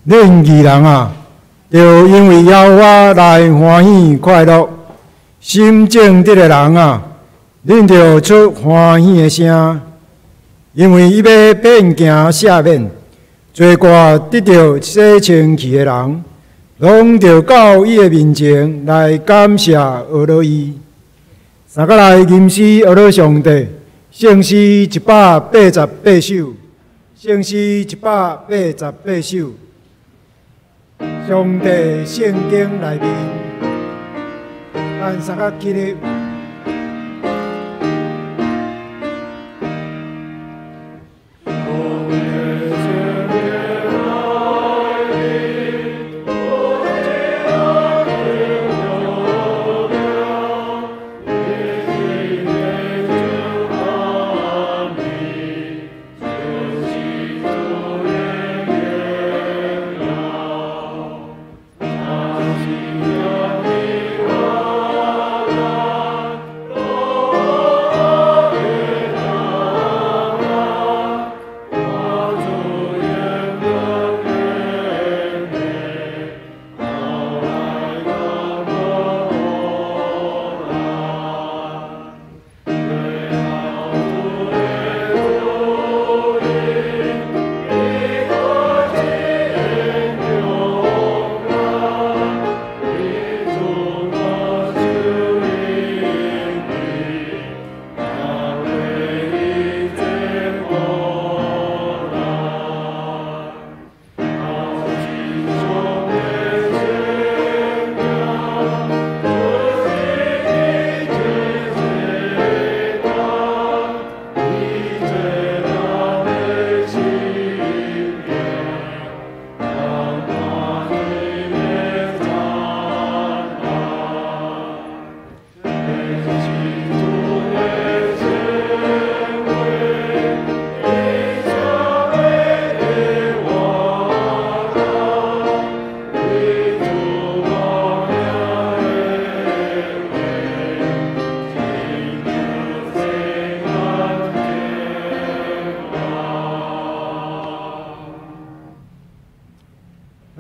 恁义人啊，就因为邀我来欢喜快乐，心正直的人啊，恁就出欢喜的声，因为伊要变行赦免，罪过得到洗清气的人，拢着到伊的面前来感谢俄罗伊。三个来吟诗俄罗上帝，圣诗188首，圣诗188首。上帝圣经内面，咱三个起立。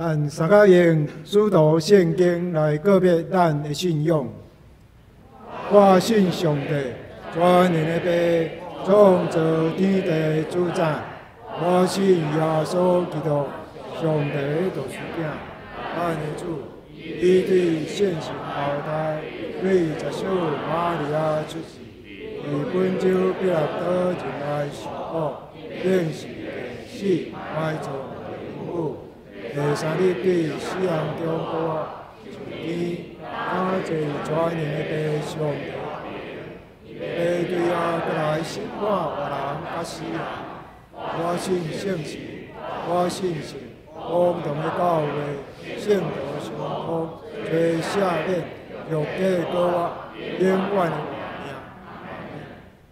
咱三个用使徒圣经来告别咱的信仰。我信上帝，全能的爸，创造天地主宰。我信耶稣基督，上帝独生子，咱的主，伊对现行后代，对十小玛利亚出世，以本就必拉多前来受苦，并是死埋葬灵府。第三日对死人中国上天，阿坐全能的爸上帝，爸对阿过来审判活人甲死人。我信圣神，我信神，共同的教会，圣徒相通，做赦免，肉体过活，永远的活命。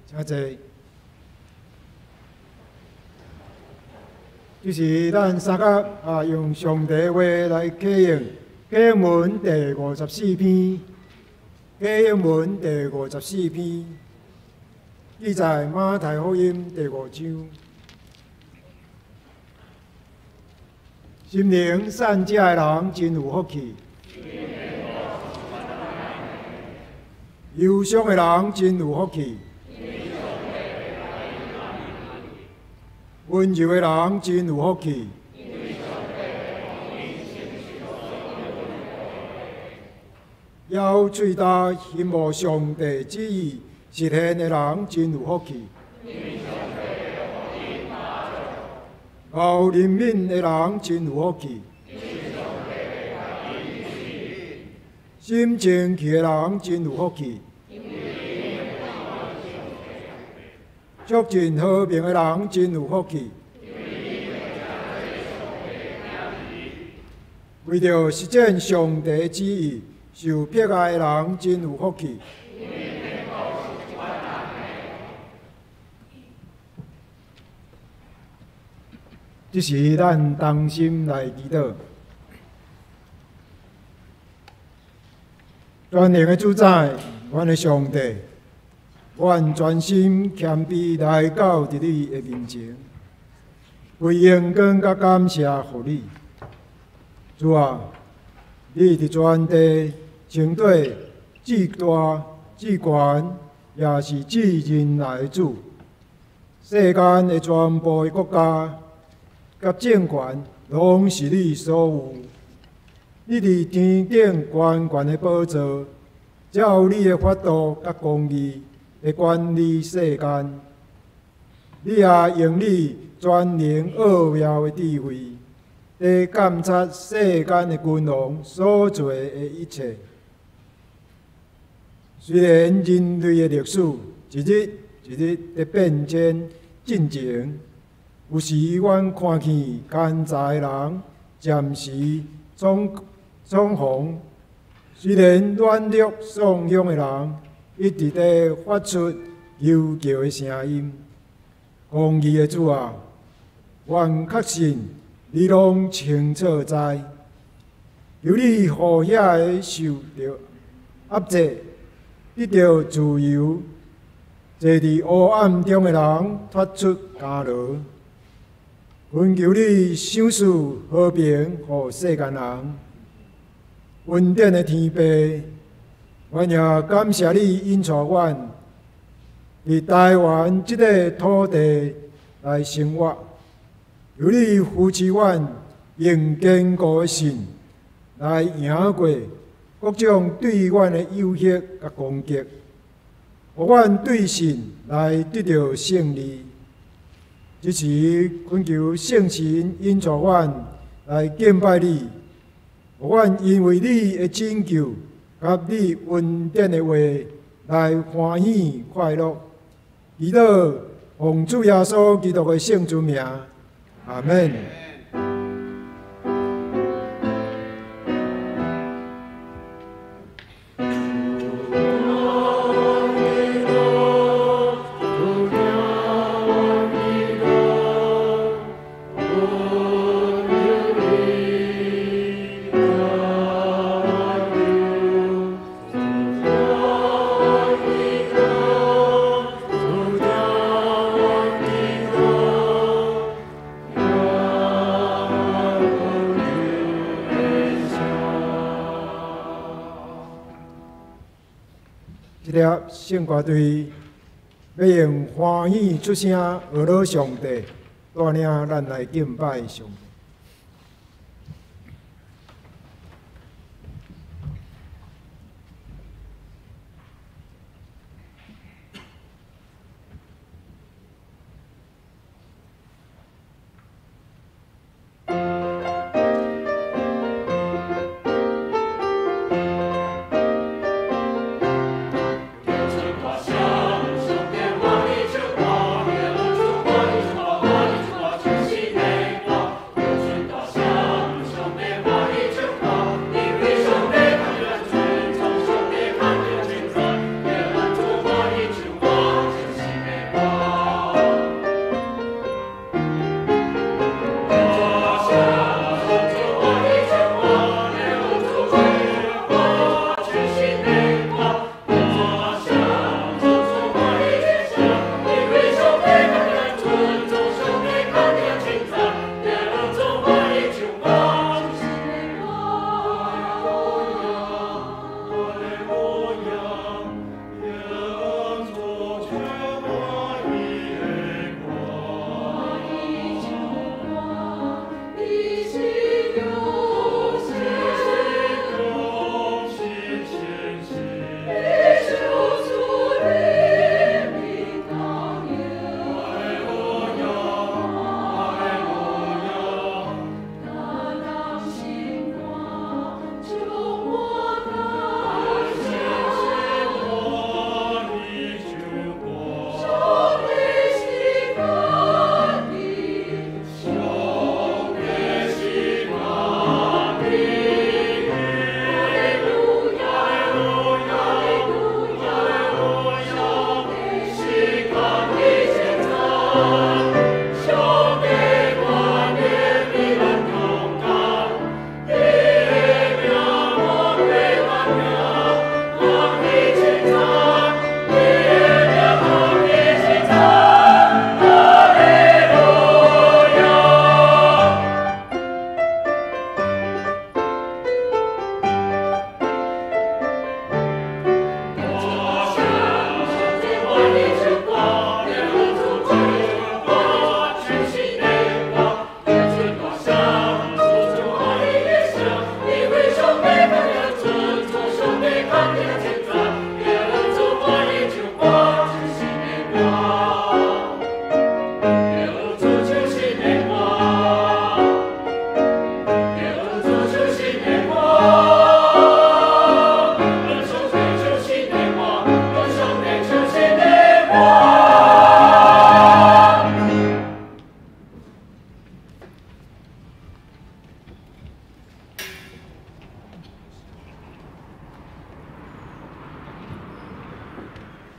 请坐。就是咱三个用上帝话来启用经文第54篇，经文第54篇，记在马太福音第5章。心灵善食的人真有福气，忧伤的人真有福气。温柔的人真有福气，要嘴大羡慕上帝旨意实现的人真有福气，熬怜悯的人真有福气，心清气的人真有福气。足尽和平的人真有福气，为着实践上帝旨意，受迫害的人真有福气。这是咱同心来祈祷，全能的主宰，阮的上帝。愿全心谦卑来到伫你的面前，为荣光甲感谢互你，主啊，你伫全地称对至大至权，也是至人来的主。世间的全部的国家甲政权，拢是你所有。你伫天顶悬悬的宝座，照你的法度甲公义来管理世间。你也用你全能奥妙的智慧，来监察世间的君王所做的一切。虽然人类的历史一日一日在变迁进程，有时阮看见奸诈的人暂时闯红，虽然软弱丧勇的人一直在发出求救的声音。公义的主啊，愿确信你拢清楚知，求你互遐个受着压制、得到自由、坐伫黑暗中的人脱出监牢。阮求你赏赐和平，互世间人。恩典的天父，阮也感谢你引带阮伫台湾这个土地来生活，求你扶持阮用坚固的心来赢过各种对阮的诱惑甲攻击，互阮对神来得到胜利。这时，恳求圣神引带阮来敬拜你，互阮因为你的拯救甲你恩典的话来欢喜快乐。祈祷奉主耶稣基督的圣尊名，阿门。这粒圣歌队要用欢喜出声，学乐上帝，带领咱来敬拜上帝。我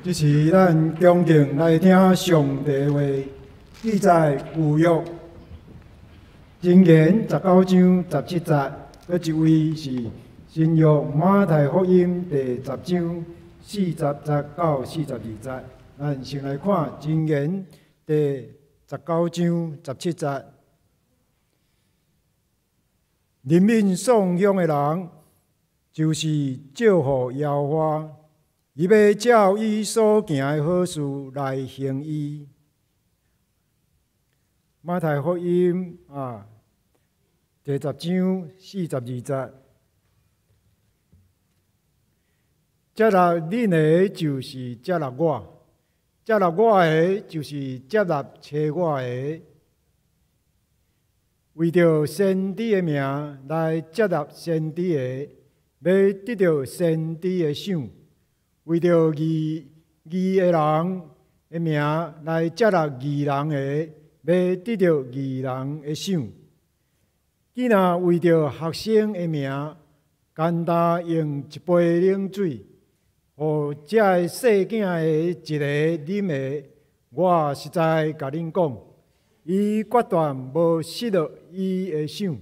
这是咱恭敬来听上帝话，记载旧约箴言19章17节，搁一位是新约马太福音第10章40节到42节。咱先来看箴言第19章17节：人民颂扬的人，就是祝福耶和华。伊要照伊所行的好事来行伊。马太福音第10章42节。接纳恁的，就是接纳我；接纳我的，就是接纳找我的。为着先知的名来接纳先知的，要得到先知的赏。为着义的人的名来接纳义人的，要得到义人的赏。既然为着学生的名，简单用一杯冷水，互这个细囝的一个啉的，我实在甲恁讲，伊决断无失落伊的赏。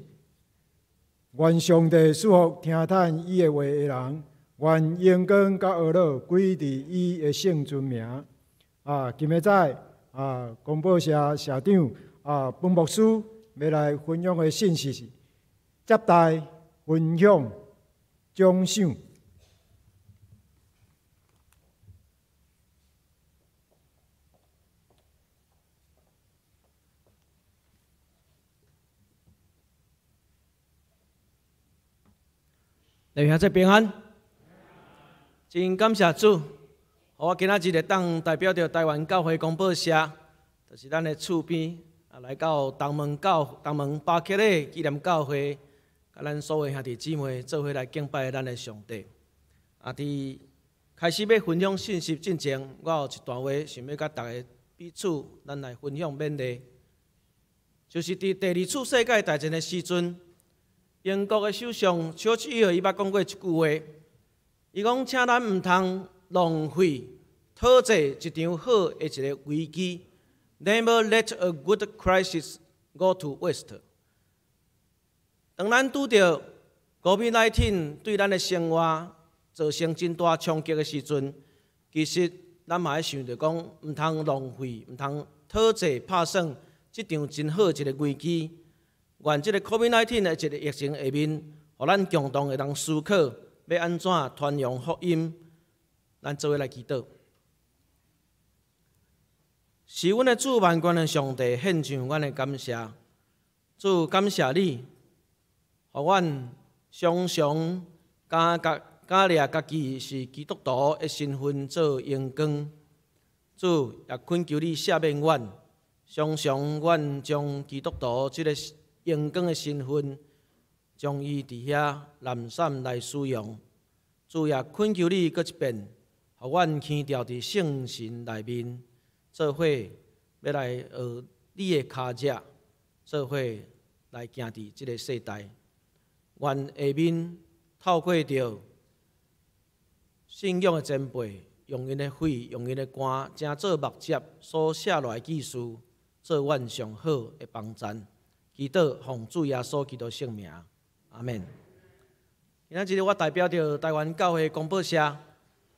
愿上帝赐福听叹伊的话的人。愿阳光甲学乐归伫伊的圣尊名。今日在公报社社长本牧师要来分享的信息是接待、分享、奖赏。弟兄姊妹平安。真感谢主，我今仔日会当代表着台湾教会公报社，就是咱的厝边来到东门巴克的纪念教会，甲咱所有兄弟姊妹做伙来敬拜咱的上帝。伫开始要分享信息之前，我有一段话想要甲大家彼此咱来分享勉励，就是伫第二次世界大战的时阵，英国的首相丘吉尔伊捌讲过一句话。伊讲：请咱毋通浪费讨债一场好的一个危机 ，Never let a good crisis go to waste。当咱拄到 COVID-19 对咱的生活造成真大冲击的时阵，其实咱嘛要想着讲，毋通浪费，毋通讨债拍算即场真好一个危机。愿即个 COVID-19 的一个疫情下面，互咱共同会当思考。要安怎传扬福音？咱做伙来祈祷。是阮的主万权的上帝，献上阮的感谢。主感谢你，互阮常常假掠家己是基督徒的身份做荣光。主也恳求你赦免阮，常常阮将基督徒即个荣光的身份。将伊伫遐滥散来使用，主也恳求你搁一遍，互阮牵调伫圣神内面，做伙要来学你的脚迹，做伙来行伫即个世代。愿下面透过着信仰的前辈，用因的血，用因的肝，正做目接所写落来记事，做阮上好的帮衬。祈祷奉主耶稣基督圣名。阿免。今仔日我代表着台湾教会公报社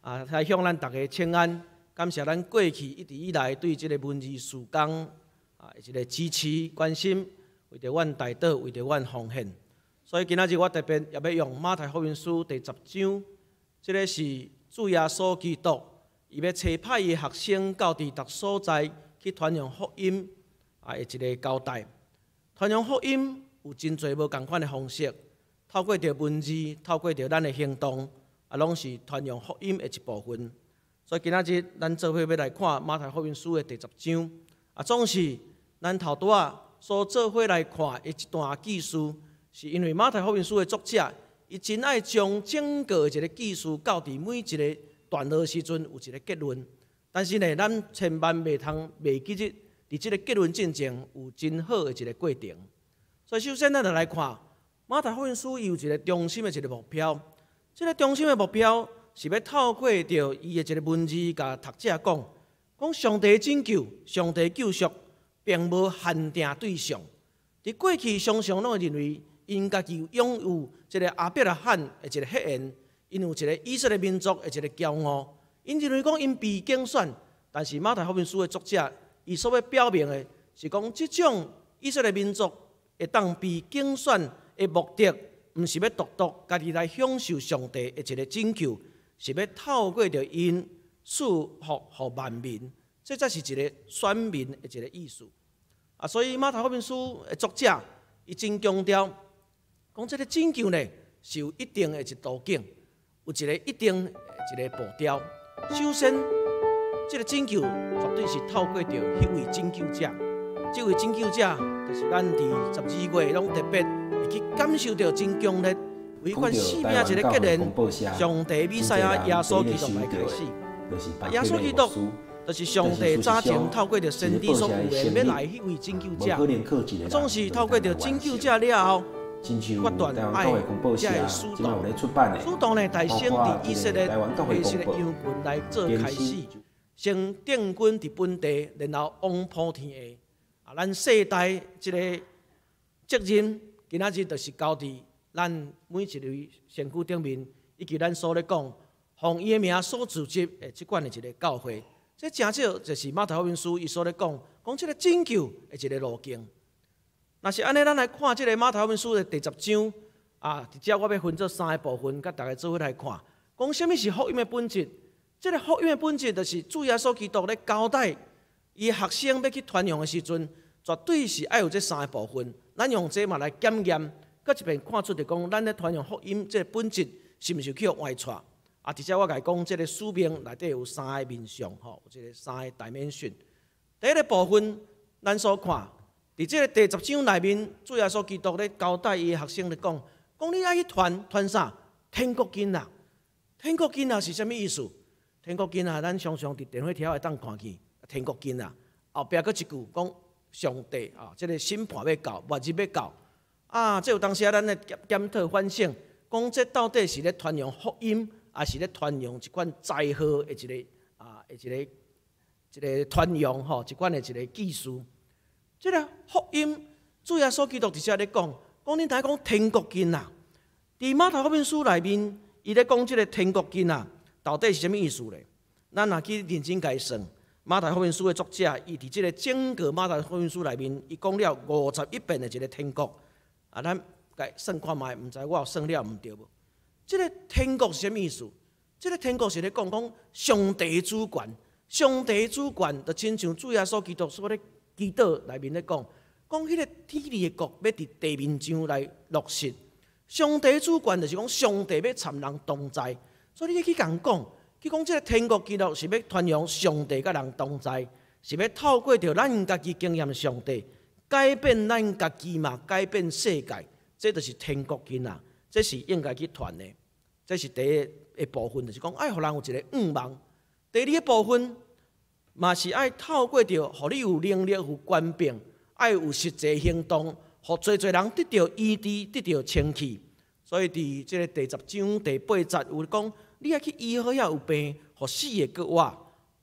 来向咱大家请安，感谢咱过去一直以来对这个文字事工一个支持关心，为着阮代祷，为着阮奉献。所以今仔日我特别也要用马太福音书第10章，这个是主耶稣基督，伊要差派伊学生到伫各所在去传扬福音的一个交代。传扬福音有真侪无同款的方式。透过着文字，透过着咱的行动，拢是传扬福音的一部分。所以今仔日咱做伙要来看马太福音书的第10章，总是咱头拄所做伙来看的一段记述，是因为马太福音书的作者伊真爱将整个一个记事教伫每一个段落时阵有一个结论。但是呢，咱千万袂通袂记得，伫即个结论进前有真好的一个过程。所以首先，咱就来看马太福音书有一个中心的一个目标。这个中心的目标是要透过着伊的一个文字，甲读者讲上帝拯救、上帝救赎，并无限定对象。伫过去常常拢会认为，因家己拥有一个亚伯拉罕的一个血缘，因有一个以色列民族的一个骄傲，因认为讲因被拣选。但是马太福音书的作者，伊所要表明的是讲，即种以色列民族会当被拣选的目的，毋是要独家己来享受上帝的一个拯救，是要透过着因赐福予万民，这才是一个选民的一个意思。所以马太福音书的作者，伊真强调，讲这个拯救呢是有一定的一途径，有一个一定的一个步调。首先，这个拯救绝对是透过着迄位拯救者，这位拯救者就是咱伫12月拢特别会去感受到真强烈，违反生命一个责任，上帝弥赛亚耶稣基督来开始。耶稣基督就是上帝早前透过着先知所预言要来迄位拯救者，总是透过着拯救者了后，决断爱才会使徒。使徒呢，大先伫以色列为一个羊群来做开始，先定军伫本地，然后往普天下。咱世代这个责任，今仔日就是交伫咱每一位身躯顶面，以及咱所咧讲，奉伊的名所组织的即款的一个教会。这正少就是马太福音书伊所咧讲这个拯救的一个路径。若是安尼，咱来看这个马太福音书的第10章直接我要分做3个部分，甲大家做伙来看，讲什么是福音的本质。这个福音的本质，就是主耶稣基督咧交代伊学生要去传扬的时阵，绝对是爱有这3个部分。咱用这嘛来检验，搁一遍看出就讲，咱咧传扬福音这个本质是毋是去互歪错。而且我甲伊讲，这个使命内底有3个面向，有这个3个dimension。第一个部分，咱所看，伫这个第10章内面，主耶稣基督咧交代伊的学生咧讲你爱去传啥？天国囡仔。天国囡仔是啥物意思？天国囡仔，咱常常伫电火条会当看见。天国囡仔后壁佫一句讲上帝这个审判要到，末日要到这有当时咱咧检讨反省，讲这到底是咧传扬福音，还是咧传扬一款灾祸的一个传扬一款的一个技术。这个福音，主耶稣基督伫遮咧讲恁大家讲天国囡仔，伫马太福音书内面，伊咧讲这个天国囡仔到底是啥物意思咧？咱若去认真解算，马太福音书的作者，伊伫这个整个马太福音书内面，伊讲了51遍的一个天国。咱该算看卖，毋知我有算了毋对无？这个天国是啥物意思？这个天国是咧讲上帝主权，上帝主权就亲像主耶稣基督所咧祈祷内面咧讲迄个天理的国要伫地面上来落实。上帝主权就是讲上帝要参人同在，所以你去甲人讲，去讲这个天国纪录是要传扬上帝甲人同在，是要透过着咱家己经验上帝，改变咱家己嘛，改变世界，这就是天国囡仔，这是应该去传的。这是第一个部分，就是讲爱互人有一个愿望。第二个部分嘛是爱透过着，互你有能力有权柄，爱有实际行动，互侪人得到医治，得到清气。所以伫这个第10章第8节有讲，你爱去医好遐有病，互死的搁活，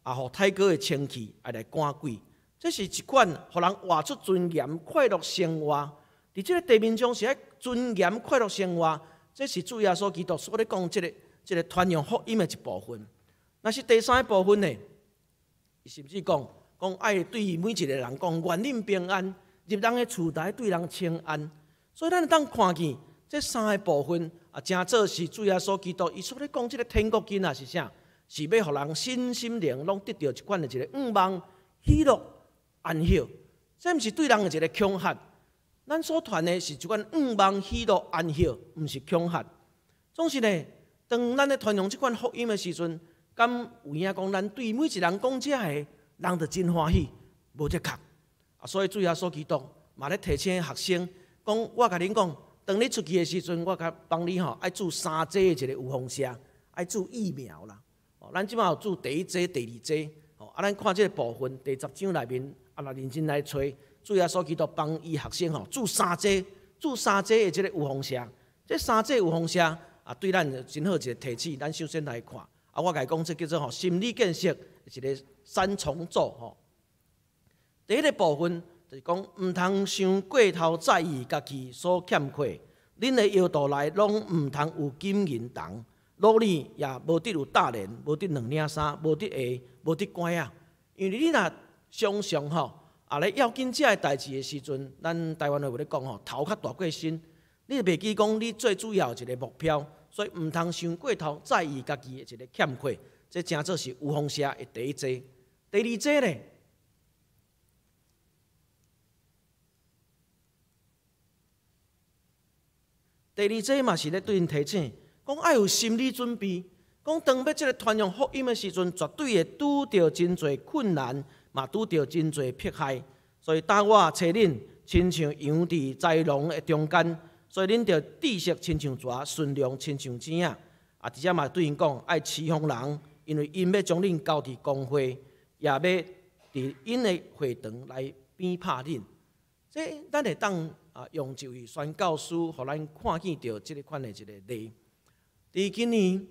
互太哥的清气爱来赶鬼。这是一款互人活出尊严、快乐生活。伫这个地面上是爱尊严、快乐生活。这是主耶稣基督所咧讲这个传扬福音的一部分。那是第3个部分呢？甚至讲爱对每一个人讲，愿恁平安，入人的厝内对人请安。所以咱当看见这3个部分真做是主耶稣基督伊所咧讲这个天国囡仔是啥？是要互人身心灵拢得到一款的一个愿望、喜乐、安息。这毋是对人的一个恐吓。咱所传的是一款愿望、喜乐、安息，毋是恐吓。总是呢，当咱咧传扬这款福音的时阵，敢有影讲咱对每一人讲这个，人就真欢喜，无得确。所以主耶稣基督嘛咧提醒学生，讲我甲恁讲，当你出去的时阵，我甲帮你爱注3剂的一个预防射，爱注疫苗啦。咱即马有注第1剂、第2剂。咱看即个部分，第10章内面若认真来找，主耶稣基督帮伊学生注3剂的即个预防射。这3剂预防射对咱真好一个提醒。咱首先来看，我甲伊讲，这叫做心理建设一个3重奏。第一个部分就是讲，毋通伤过头在意家己所欠缺，恁的腰肚内拢毋通有金银铜。努力也无得有大连，无得2领衫，无得鞋，无得拐啊！因为你若常常咧要紧遮个代志的时阵，咱台湾话有咧讲头较大过身，你袂记讲你最主要一个目标，所以毋通伤过头在意家己的一个欠缺，这正做是预防射的第1剂。第2剂咧，第2剂嘛是咧对因提醒。讲爱有心理准备，讲当要即个传扬福音的时阵，绝对会拄着真侪困难，嘛拄着真侪迫害。所以当我找恁，亲像羊伫豺狼的中间，所以恁着知识亲像蛇，顺良亲像井仔。伫遮嘛对因讲，爱侍奉人，因为因要将恁交伫公会，也要伫因的会堂来鞭拍恁。这咱会当用一位宣教师，互咱看见着即个款的一个例。伫今年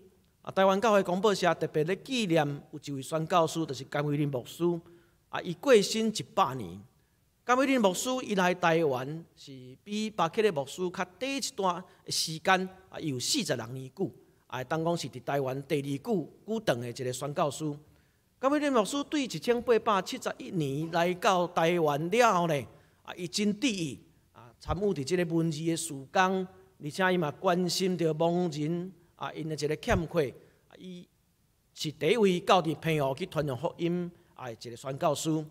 台湾教会广播社特别咧纪念有一位宣教师，就是甘伟林牧师。伊过身100年。甘伟林牧师伊来台湾是比巴克的牧师较短一段时间，伊有46年久。当讲是伫台湾第2久长的一个宣教师。甘伟林牧师对1871年来到台湾了后呢，伊真得意参与伫即个文字的事工，而且伊嘛关心着盲人。因的一个欠缺，伊是第一位到伫澎湖去传扬福音一个宣教师。伫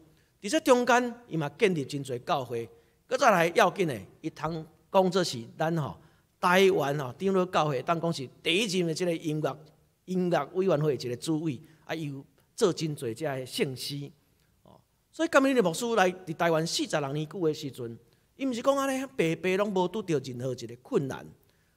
这中间，伊嘛建立真侪教会。搁再来要紧的，伊通讲这是咱台湾长老教会，当讲是第1任的即个音乐委员会一个主委，伊有做真侪遮个圣诗。所以甘伟林牧师来伫台湾46年久的时阵，伊毋是讲安尼白白拢无拄着任何一个困难。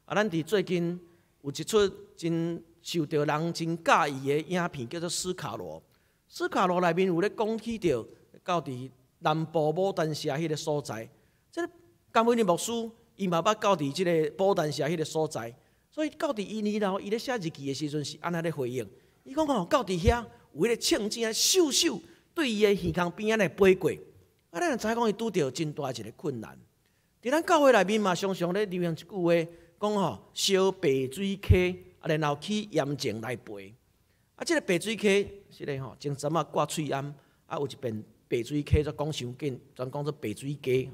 咱伫最近。有一出真受到人真介意的影片，叫做《斯卡罗》。斯卡罗内面有咧讲起着到伫南部牡丹社迄个所在，即个甘伟林牧师伊嘛捌到伫即个牡丹社迄个所在，所以到伫伊年后，伊咧写日记的时阵是安尼咧回应。伊讲到伫遐有迄个枪正秀秀对伊的耳孔边仔来飞过，咱就知讲伊拄着真大一个困难。伫咱教会内面嘛，常常咧流行一句话。讲烧白水溪，然后去盐井来陪。即个白水溪是咧前阵挂喙烟，有一遍白水溪则讲伤紧，专讲做白水鸡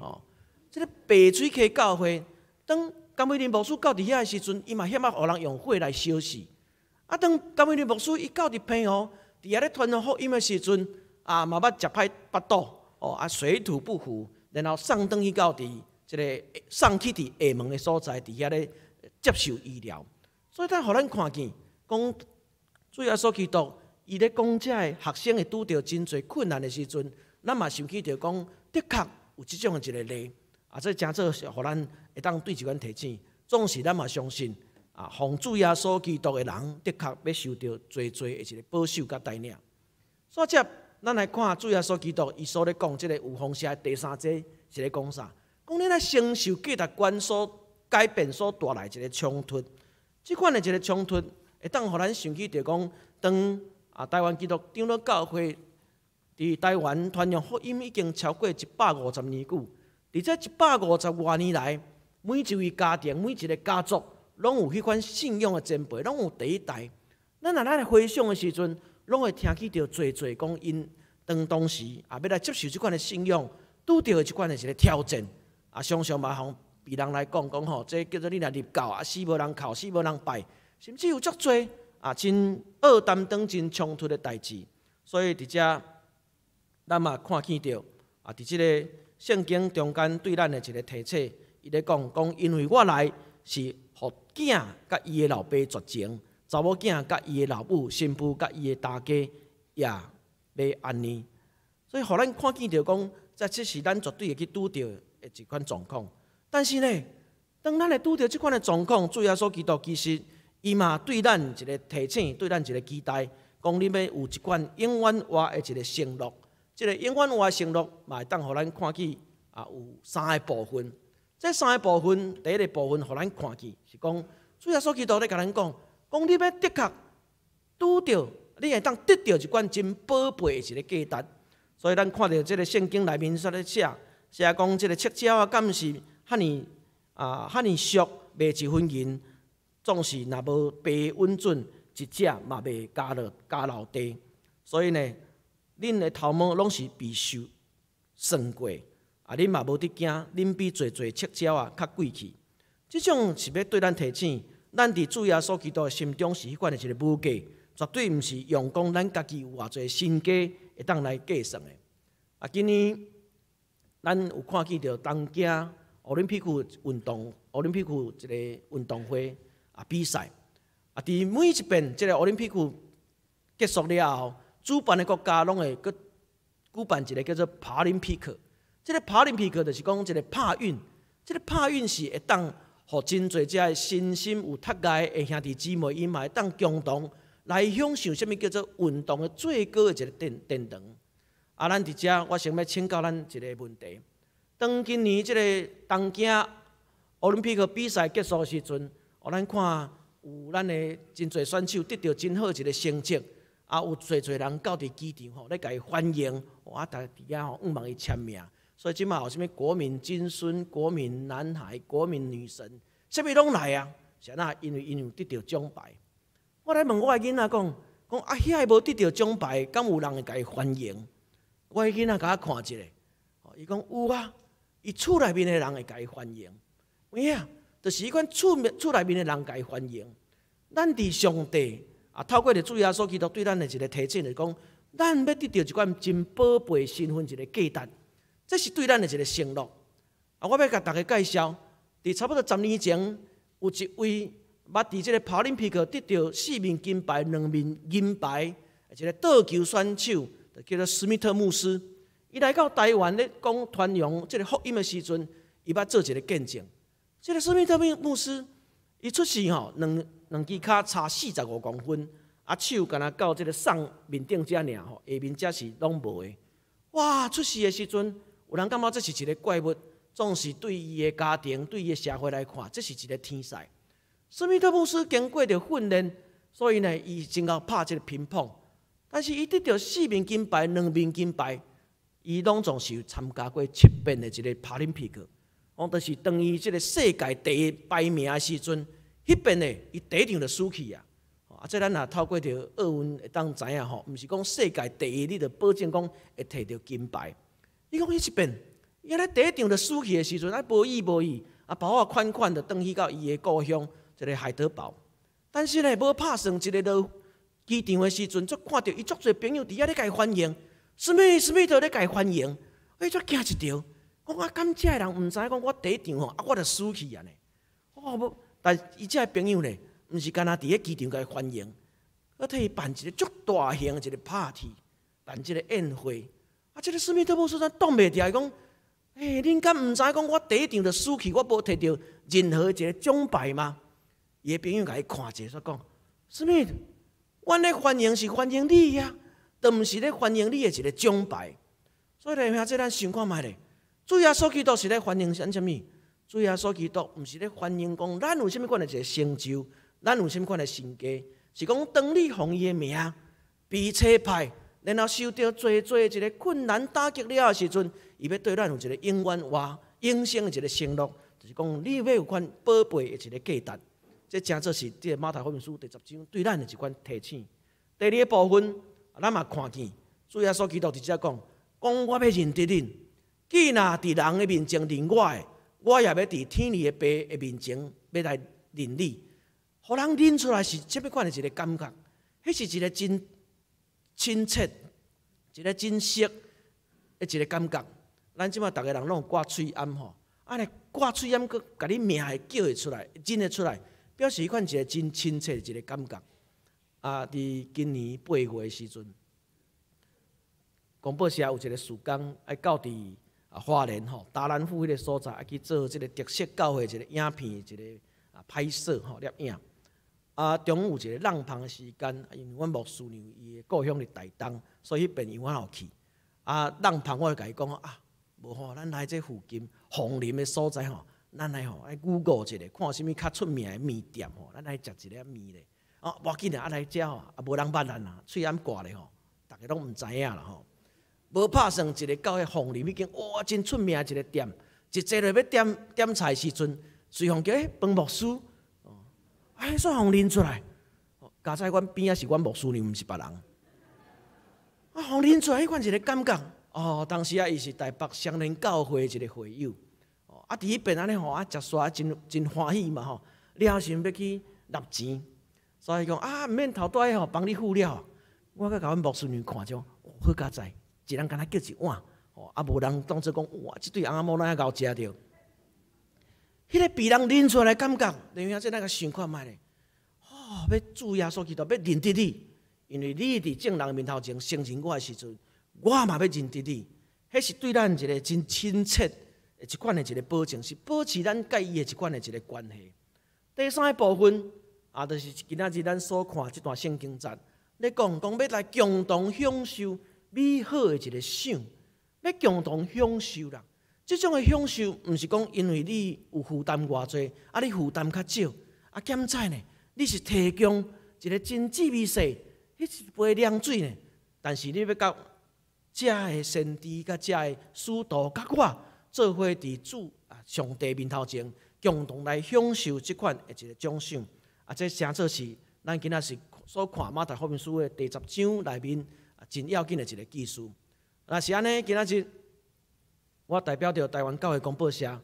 即个白水溪教会，当甘伟林牧师到伫遐的时阵，伊嘛险互人用火来烧死。当甘伟林牧师伊到伫澎湖，伫遐咧传扬福音的时阵，嘛捌食歹腹肚，水土不服，然后送转去到伫。一个送去伫厦门的所在，伫遐咧接受医疗，所以咱互咱看见，讲主耶稣基督，伊咧讲遮个学生会拄着真侪困难的时阵，咱嘛想起着讲，的确有即种的一个例，这真做互咱会当对一款提醒。总是咱嘛相信，奉主耶稣基督的人，的确要受到最的一个保守甲带领。所以接咱来看主耶稣基督，伊所咧讲即个预防射第3剂是咧讲啥？讲你来承受价值观所改变所带来一个冲突，即款的一个冲突会当互咱想起着讲，当台湾基督长老教会伫台湾传扬福音已经超过150年久，伫这150多年来，每一位家庭、每一个家族，拢有迄款信仰的前辈，拢有第一代。咱来回想的时阵，拢会听起着侪讲因当时要来接受即款的信仰，拄着即款的一个挑战。常常嘛，互别人来讲，这叫做你若入教，死无人靠，死无人拜，甚至有足多真恶担当、真冲突的代志。所以伫遮，咱嘛看见着伫即个圣经中间对咱的一个提醒，伊咧讲，因为我来是互囝甲伊的老爸绝情，查某囝甲伊的老母、新妇甲伊的大家也要安尼。所以，互咱看见着讲，这是咱绝对会去拄着。一款状况，但是呢，当咱会拄到即款的状况，主耶稣基督其实伊嘛对咱一个提醒，对咱一个期待，讲你要有一款永远活的一个承诺。即个永远活的承诺，嘛会当互咱看见有三个部分。这三个部分，第一个部分，互咱看见是讲，主耶稣基督咧甲咱讲，讲你要的确拄到，你会当得到一款真宝贝的一个价值。所以咱看到即个圣经内面咧写讲，即个赤鸟啊，敢是遐尼俗，卖一分银，总是若无白稳准，一只嘛袂加落地。所以呢，恁的头毛拢是必须算过，恁嘛无得惊，恁比侪赤鸟啊较贵气。即种是要对咱提醒，咱伫主耶稣基督的心中是迄款的一个母价，绝对毋是用讲咱家己有偌侪身家会当来计算的。今年咱有看见着东京奥林匹克一个运动会比赛伫每一遍即个奥林匹克结束了后，主办的国家拢会佮举办一个叫做帕林匹克。即个帕林匹克就是讲一个拍运，即个拍运是会当互真侪只身心有脱碍的兄弟姊妹，伊嘛会当共同来享受什么叫做运动的最高的一个殿堂。咱伫遮，我想要请教咱一个问题：当今年即个东京奥林匹克比赛结束的时阵，咱看有咱的真侪选手得到真好一个成绩，有侪人到伫机场咧，甲伊欢迎，大家伫遐毋望伊签名。所以即马有啥物国民金孙、国民男孩、国民女神，啥物拢来啊？是安因为因有得到奖牌。我来问我的囡仔讲遐个无得到奖牌，敢有人会甲伊欢迎？我的囡仔甲我看一下，伊讲有啊，伊厝内面的人会甲伊欢迎。有影，就是迄款厝内面的人甲伊欢迎。咱伫上帝透过着主耶稣基督对咱的一个提醒，就是讲，咱要得到一款真宝贝身份一个价值。这是对咱的一个承诺。我要甲大家介绍，伫差不多10年前，有一位捌伫这个帕林匹克得到4面金牌、2面银牌一个倒球选手，就叫做史密特牧师。伊来到台湾咧讲传扬这个福音的时阵，伊捌做一个见证。这个史密特牧师，伊出世两只脚差45公分，手敢若到这个送面顶遮尔，下面遮是拢无的。哇！出世的时阵，有人感觉这是一个怪物，总是对伊的家庭、对伊的社会来看，这是一个天才。史密特牧师经过着训练，所以呢，伊真够拍这个乒乓。但是伊得到4面金牌、2面金牌，伊拢总是有参加过7遍的一个帕林匹克。就是当伊这个世界第一排名的时阵，迄遍呢，伊第一场就输去啊。这咱也透过着奥运会当知影毋是讲世界第一，你就保证讲会摕到金牌。伊讲迄一遍，伊咧第一场就输去的时阵，无意，包啊款款就转去到伊的故乡，一个海德堡。但是呢，无拍算一个到机场的时阵，就看到伊足侪朋友伫遐咧甲伊欢迎，史密特咧甲伊欢迎，伊足惊一跳。我敢遮个人毋知讲我第一场我就输去啊呢。但伊遮个朋友呢，毋是干那伫咧机场甲伊欢迎，佮替伊办一个足大型的一个 party， 办一个宴会。这个史密特牧师挡袂住，伊讲：恁敢毋知讲我第一场就输去，我无摕到任何一个奖牌吗？伊的朋友甲伊看者，说讲：史密特，阮咧欢迎是欢迎你呀，都毋是咧欢迎你的一个奖牌。所以咧，兄，这咱想看觅咧，主耶稣基督是咧欢迎啥物？主耶稣基督毋是咧欢迎讲咱有啥物款的一个成就，咱有啥物款的身家，是讲当你奉伊的名被差派。然后受到最一个困难打击了的时阵，伊要对咱有一个永远活、永生的一个承诺，就是讲你要有款宝贝的一个价值。这真做是这马太福音书第10章对咱的一款提醒。第2个部分，咱嘛看见主耶稣基督伫遮讲，我要认得恁，既若伫人的面前认我的，我也要伫天父的爸的面前要来认你。互人认出来是这么款的一个感觉，迄是一个真亲切，一个真实的一个感觉。咱即马逐个人拢有挂喙罨吼，尼挂喙罨，佮甲你名会叫会出来，认会出来，表示迄款一个真亲切的一个感觉。伫今年8月的时阵，广播社有一个事工，爱到伫花莲达兰府迄个所在，去做即个特色教会一个影片一个拍摄摄影。中午有一个浪棚的时间，因为阮牧师娘伊的故乡伫台东，所以迄边我有去。浪棚我就甲伊讲无咱来这附近枫林的所在咱来来 Google 一下，看啥物较出名的面店咱来食一粒面咧。无要紧来遮无人捌咱喙暗挂咧大家拢毋知影啦无拍算一个到迄枫林已经真出名的一个店，一坐落要点菜时阵，随风叫饭牧师，煞互认出来。加在阮边是阮牧师娘，毋是别人。互认出来迄款一个感觉。当时伊是台北双连教会一个会友。伫迄边安尼食煞真欢喜嘛了想要去纳钱，所以讲毋免头拄仔帮你付了。我甲阮牧师娘看种，好佳哉，一人敢若叫一碗，无人当作讲哇，即对翁仔某哪会够食着？迄个被人认出来感觉，等于这那个想看卖咧。要主耶稣基督，要认得你，因为你伫众人面头前承认我的时阵，我嘛要认得你。迄是对咱一个真亲切的一款的一个保证，是保持咱甲伊的一款的一个关系。第三个部分就是今仔日咱所看这段圣经节，咧讲要来共同享受美好的一个赏，要共同享受啦。这种的享受，毋是讲因为你有负担偌济，你负担较少，减载呢？你是提供一个真滋味细，迄一杯凉水呢？但是你要到遮的先知、甲遮的使徒、甲我做伙伫主上帝面头前，共同来享受即款的一个奖赏。这诚做是咱今仔是所看马太福音书的第10章内面真要紧的一个记事。若是安尼，今仔日我代表着台湾教会公报社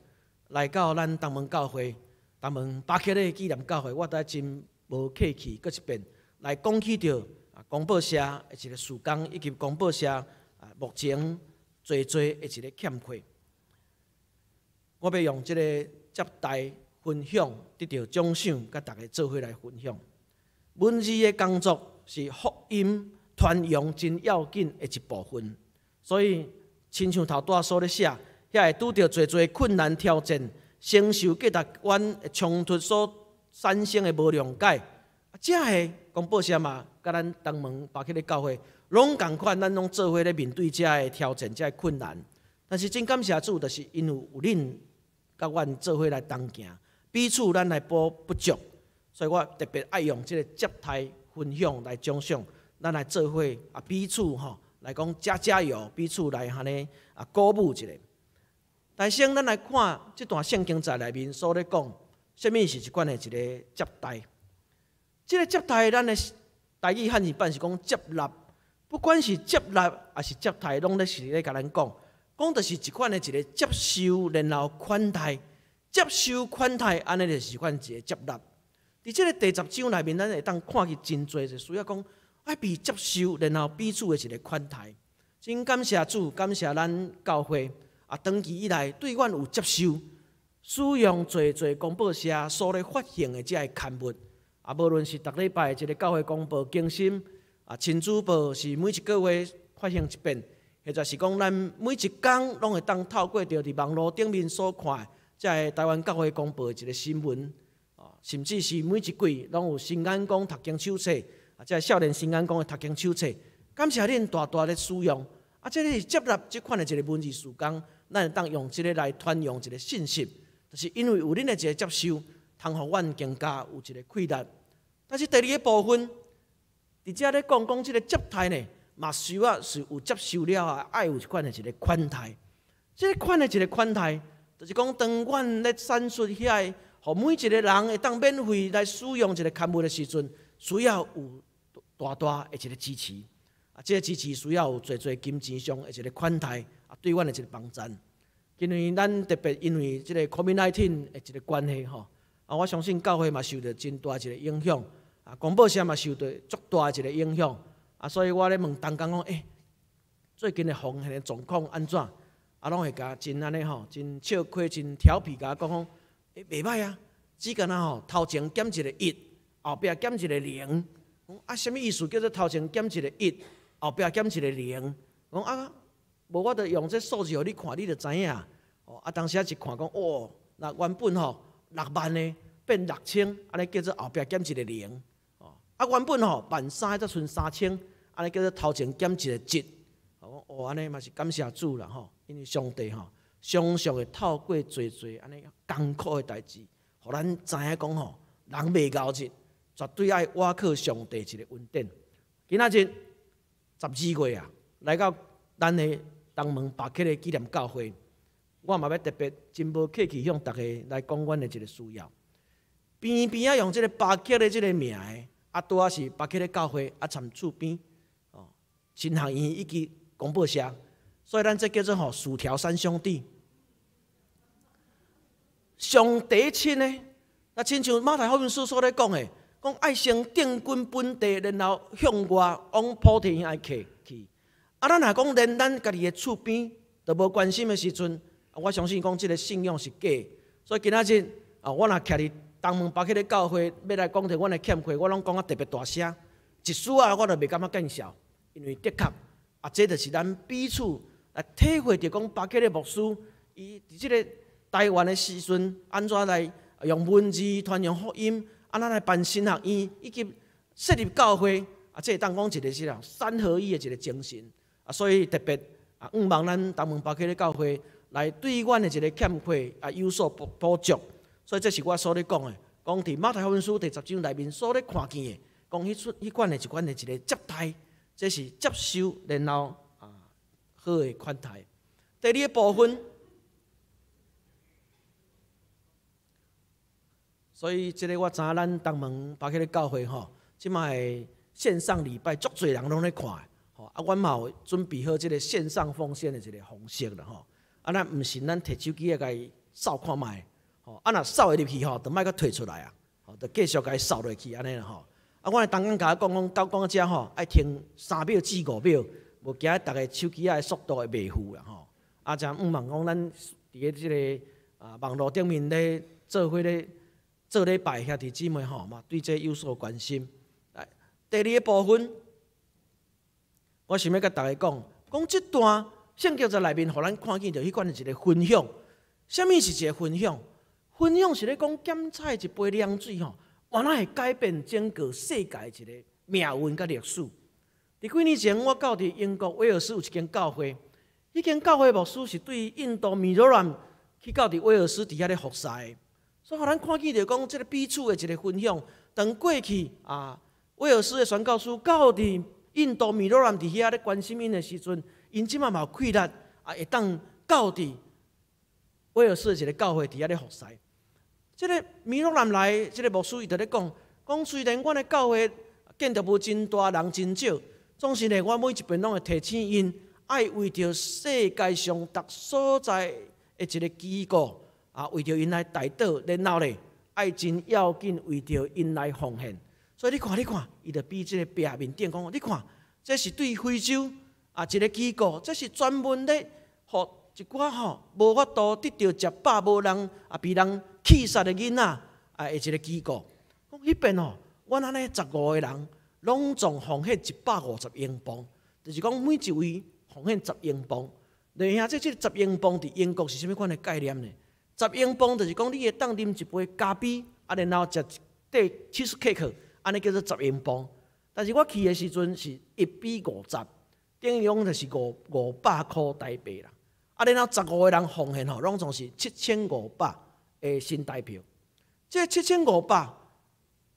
来到咱东门教会。东门巴克的纪念教会，我都真无客气，搁一遍来讲起着公报社的一个事工，以及公报社目前最的一个欠缺。我要用这个接待分享，得到奖赏，甲大家做伙来分享。文字的工作是福音传扬真要紧的一部分，所以亲像头拄仔所咧写，遐会拄着侪困难挑战。承受价值观的冲突所产生的无谅解，这个公报社嘛，甲咱东门巴克的教会，拢共款，咱拢做伙咧面对这个挑战、这个困难。但是真感谢主，就是因为有恁甲阮做伙来同行，彼此咱来补不足，所以我特别爱用这个接待分享来奖赏，咱来做伙彼此来讲加油，彼此来安尼鼓舞一下。但先咱来看这段圣经在内面所咧讲，什么是一款的一个接待？这个接待，咱的台语汉语版是讲接纳，不管是接纳还是接待，拢咧是咧甲咱讲，就是一款的一个接受，然后款待，接受款待，安尼就是款一个接纳。伫这个第10章内面，咱会当看去真侪，就需要讲爱被接受，然后彼此的一个款待。真感谢主，感谢咱教会。长期以来对阮有接受，使用侪公报社所咧发行的这个刊物，无论是逐礼拜一个教会公报更新，亲子报是每一个月发行一遍，或者是讲咱每一工拢会当透过着伫网络顶面所看，这个台湾教会公报的一个新闻，甚至是每一季拢有新眼光读经手册，这个少年新眼光的读经手册，感谢恁大大的使用，这个是接纳这款的一个文字事工。咱会当用这个来传扬一个信息，就是因为有恁的一个接受，通互阮更加有一个快乐。但是第二个部分，伫遮咧讲这个接待呢，嘛需要是有接受了爱有一款的一个款待。这个款的一个款待，就是讲当阮咧产出遐个，互每一个人会当免费来使用一个刊物的时阵，需要有大大的一个支持。这个支持需要有侪金钱上的一个款待。对阮的一个帮助，因为咱特别因为这个 COVID-19 的一个关系我相信教会嘛受到真大一个影响，公报社嘛受到足大一个影响，所以我咧问同工讲，最近的防疫的状况安怎？拢会甲真安尼真笑亏真调皮甲讲袂歹啊，只干头前减一个1，后壁减一个0。什么意思？叫做头前减一个1，后壁减一个0？讲无我著用这数字互你看，你著知影。当时一看讲，那原本6万的变6000，安尼叫做后壁减一个0。原本13000，则剩3000，安尼叫做头前减一个1。安尼嘛是感谢主啦因为上帝常常会透过侪安尼艰苦的代志，互咱知影讲人袂熬日，绝对爱倚靠上帝一个恩典。今仔日12月啊，来到咱的东门巴克的纪念教会，我嘛要特别真无客气向大家来讲阮的一个需要。边边用这个巴克的这个名的，拄啊是巴克的教会参厝边新学院以及广播社，所以咱这叫做薯条三兄弟。上帝亲呢，那亲像马太福音书所咧讲的，讲爱先定君本地，然后向外往普天爱客去。咱若讲连咱家己的厝边都无关心的时阵，我相信讲这个信仰是假的。所以今仔日我若徛伫东门巴克的教会，要来讲着阮的欠缺，我拢讲特别大声，一丝我都袂感觉见笑，因为的确这就是咱彼此来体会着讲巴克的牧师，伊伫即个台湾的时阵，安怎来用文字传扬福音，安怎来办新学院，以及设立教会，这会当讲一个是三合一的一个精神。所以特别望咱东门巴克的教会来对阮的一个欠缺有所补足。所以这是我所咧讲的，讲伫马太福音书第10章内面所咧看见的，讲迄款的一款的一个接待，这是接受然后好的款待。第二个部分，所以这个我知影咱东门巴克的教会即摆线上礼拜足侪人拢咧看的，阮嘛有准备好这个线上奉献的一个方式啦咱毋是咱摕手机甲伊扫看卖。若扫会入去就莫阁退出来就继续甲伊扫落去安尼啦我当刚甲讲到讲遮爱停3秒至5秒，无惊逐个手机的速度会袂赴啦才毋望讲咱伫个即个网络顶面咧做伙咧做礼拜兄弟姊妹嘛对这有所关心。第二个部分，我想要甲大家讲即段圣经在内面，互咱看见着迄款的一个分享。什么是一个分享？分享是咧讲检采一杯凉水原来会改变整个世界的一个命运甲历史。伫几年前，我到伫英国威尔斯有一间教会，迄间教会牧师是对印度米佐兰去到伫威尔斯伫遐咧服侍的，所以互咱看见着讲即个彼此的一个分享。当过去威尔斯的宣教师到伫印度米佐兰伫遐咧关心因的时阵，因即马嘛有气力会当到伫威尔斯的一个教会伫遐咧服侍。即个米佐兰来，即个牧师伊就咧讲，虽然阮的教会建筑物真大，人真少，总是呢，我每一遍拢会提醒因，爱为着世界上逐所在的一个机构为着因来代祷，然后呢，爱真要紧为着因来奉献。所以你看，伊就比即个壁面顶讲，你看，这是对非洲一个机构，这是专门咧，互一寡无法度得到食饱、无人被人气杀的囡仔的一个机构。讲迄边阮安尼15个人，拢总奉献150英镑，就是讲每一位奉献10英镑。你兄这10英镑伫英国是啥物款的概念呢？10英镑就是讲你会当啉一杯咖啡，然后食一块cheesecake，安尼叫做10英镑。但是我去的时阵是1比50，等于讲就是500块台币啦。然后15个人奉献拢总是7500的新台票。这7500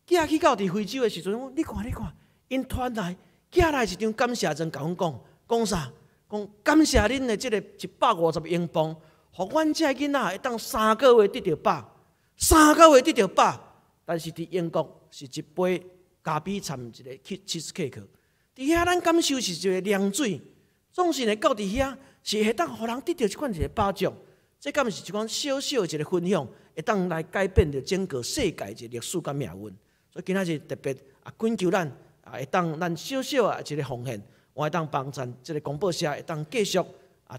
寄去到伫非洲的时阵，你看，因传来寄来一张感谢状，甲阮讲啥？讲感谢恁的这个150英镑，互阮这囡仔会当3个月得到饱，3个月得到饱。但是伫英国是一杯咖啡掺一个cheesecake，伫遐咱感受是一个凉水，总是呢到伫遐。是会当互人得到即款一个保障，这敢是一款小小的一个分享，会当来改变着整个世界一个历史甲命运。所以今仔日特别恳求咱会当咱小小的一个奉献，我会当帮助这个广播社会当继续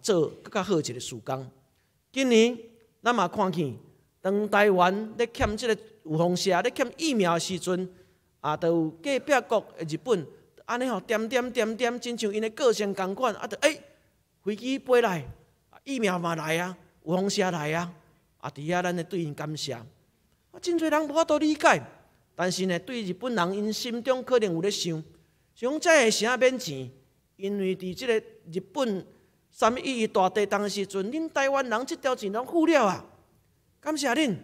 做更较好一个事工。今年咱嘛看见，当台湾咧欠这个有风社咧欠疫苗的时阵，就有隔壁国的日本安尼点，真像因的个性共款，飞机飞来，疫苗嘛来啊，有风车来啊，伫遐咱会对因感谢。真侪人无法度理解，但是呢，对日本人因心中可能有咧想讲这会啥免钱？因为伫即个日本3.11大地震的时阵，恁台湾人即条钱拢付了啊！感谢恁，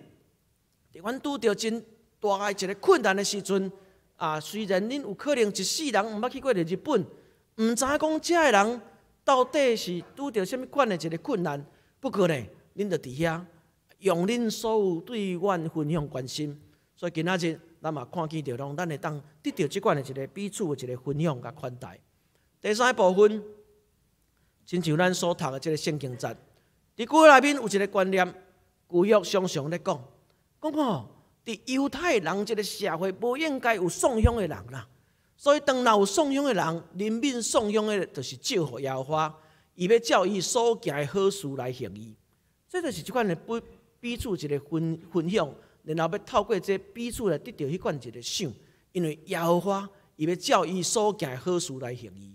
伫阮拄着真大个一个困难的时阵，虽然恁有可能一世人毋捌去过日本，毋知影讲遮个人到底是拄着什物款的一个困难，不过呢，恁就伫遐。用恁所有对阮分享关心，所以今仔日咱嘛看见着，让咱会当得到即款的一个彼此的一个分享甲款待。第三部分，亲像咱所读的即个圣经节，伫旧约内面有一个观念，旧约常常咧讲吼，伫犹太人即个社会无应该有送香的人啦，所以当若有送香的人，人民送香的就是祝福耶和华，伊要照伊所行的好事来行伊，这就是即款的彼此一个分享，然后要透过这彼此来得到迄款一个赏，因为耶和华伊要照伊所行的好事来行伊。